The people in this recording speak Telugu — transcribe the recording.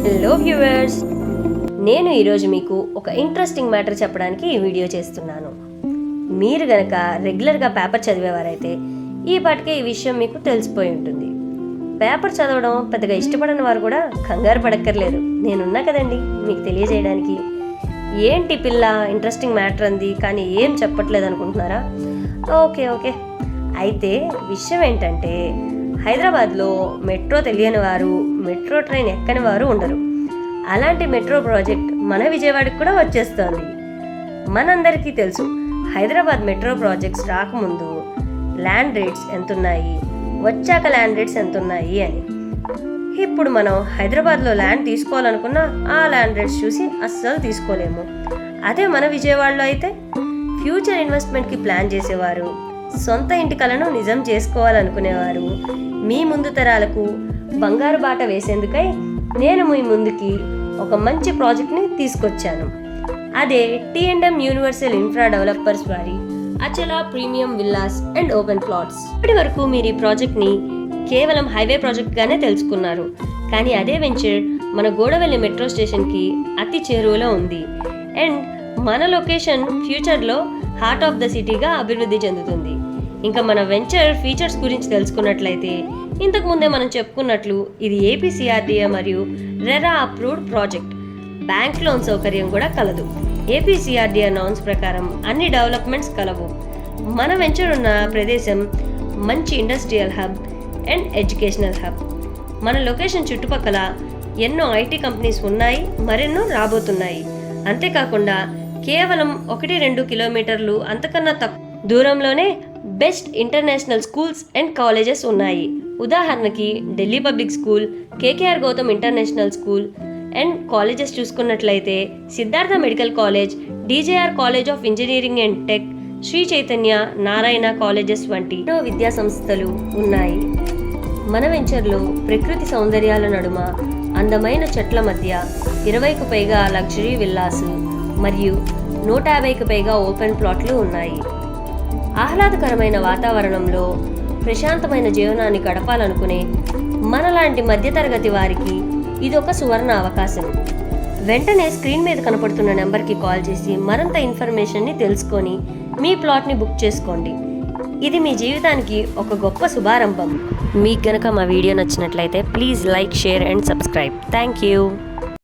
హలో వ్యూవర్స్, నేను ఈరోజు మీకు ఒక ఇంట్రెస్టింగ్ మ్యాటర్ చెప్పడానికి ఈ వీడియో చేస్తున్నాను. మీరు గనక రెగ్యులర్గా పేపర్ చదివేవారైతే ఈ పాటికే ఈ విషయం మీకు తెలిసిపోయి ఉంటుంది. పేపర్ చదవడం పెద్దగా ఇష్టపడని వారు కూడా కంగారు పడక్కర్లేదు, నేనున్నా కదండి మీకు తెలియజేయడానికి. ఏంటి పిల్ల ఇంట్రెస్టింగ్ మ్యాటర్ అంది కానీ ఏం చెప్పట్లేదు అనుకుంటున్నారా? ఓకే అయితే విషయం ఏంటంటే, హైదరాబాద్లో మెట్రో తెలియని వారు, మెట్రో ట్రైన్ ఎక్కని వారు ఉండరు. అలాంటి మెట్రో ప్రాజెక్ట్ మన విజయవాడకి కూడా వచ్చేస్తోంది. మనందరికీ తెలుసు, హైదరాబాద్ మెట్రో ప్రాజెక్ట్స్ రాకముందు ల్యాండ్ రేట్స్ ఎంతున్నాయి, వచ్చాక ల్యాండ్ రేట్స్ ఎంతున్నాయి అని. ఇప్పుడు మనం హైదరాబాద్లో ల్యాండ్ తీసుకోవాలనుకున్నా ఆ ల్యాండ్ రేట్స్ చూసి అస్సలు తీసుకోలేము. అదే మన విజయవాడలో అయితే ఫ్యూచర్ ఇన్వెస్ట్మెంట్కి ప్లాన్ చేసేవారు, సొంత ఇంటి కలను నిజం చేసుకోవాలనుకునేవారు, మీ ముందు తరాలకు బంగారు బాట వేసేందుకై నేను మీ ముందుకి ఒక మంచి ప్రాజెక్ట్ని తీసుకొచ్చాను. అదే T&M యూనివర్సల్ ఇన్ఫ్రా డెవలపర్స్ వారి Achala premium villas and open plots. ఇప్పటి వరకు మీరు ఈ ప్రాజెక్ట్ని కేవలం హైవే ప్రాజెక్ట్గానే తెలుసుకున్నారు. కానీ అదే వెంచర్ మన గోడవెల్లి మెట్రో స్టేషన్కి అతి చేరువలో ఉంది. అండ్ మన లొకేషన్ ఫ్యూచర్లో హార్ట్ ఆఫ్ ద సిటీగా అభివృద్ధి చెందుతుంది. ఇంకా మన వెంచర్ ఫీచర్స్ గురించి తెలుసుకున్నట్లయితే, ఇంతకుముందే మనం చెప్పుకున్నట్లు ఇది APCRDA మరియు RERA approved project. Bank loan సౌకర్యం కూడా కలదు. APCRDA నార్మ్స్ ప్రకారం అన్ని డెవలప్మెంట్స్ కలవు. మన వెంచర్ ఉన్న ప్రదేశం మంచి industrial hub and educational hub. మన లొకేషన్ చుట్టుపక్కల ఎన్నో IT కంపెనీస్ ఉన్నాయి, మరెన్నో రాబోతున్నాయి. అంతేకాకుండా కేవలం 1-2 కిలోమీటర్లు అంతకన్నా తక్కువ దూరంలోనే best international schools and colleges ఉన్నాయి. ఉదాహరణకి Delhi public school, KKR Gautam international school and colleges చూసుకున్నట్లయితే Siddhartha medical college, DJR college of engineering and tech, Shri Chaitanya, Narayana colleges వంటి ఎన్నో విద్యా సంస్థలు ఉన్నాయి. మన వెంచర్లో ప్రకృతి సౌందర్యాల నడుమ అందమైన చెట్ల మధ్య 20కు పైగా లగ్జరీ విల్లాసు మరియు 150కు పైగా ఓపెన్ ప్లాట్లు ఉన్నాయి. ఆహ్లాదకరమైన వాతావరణంలో ప్రశాంతమైన జీవనాన్ని గడపాలనుకునే మనలాంటి మధ్యతరగతి వారికి ఇదొక సువర్ణ అవకాశం. వెంటనే స్క్రీన్ మీద కనపడుతున్న నెంబర్కి కాల్ చేసి మరింత ఇన్ఫర్మేషన్ని తెలుసుకొని మీ ప్లాట్ని బుక్ చేసుకోండి. ఇది మీ జీవితానికి ఒక గొప్ప శుభారంభం. మీకు గనక మా వీడియో నచ్చినట్లయితే please like, share and subscribe. Thank you.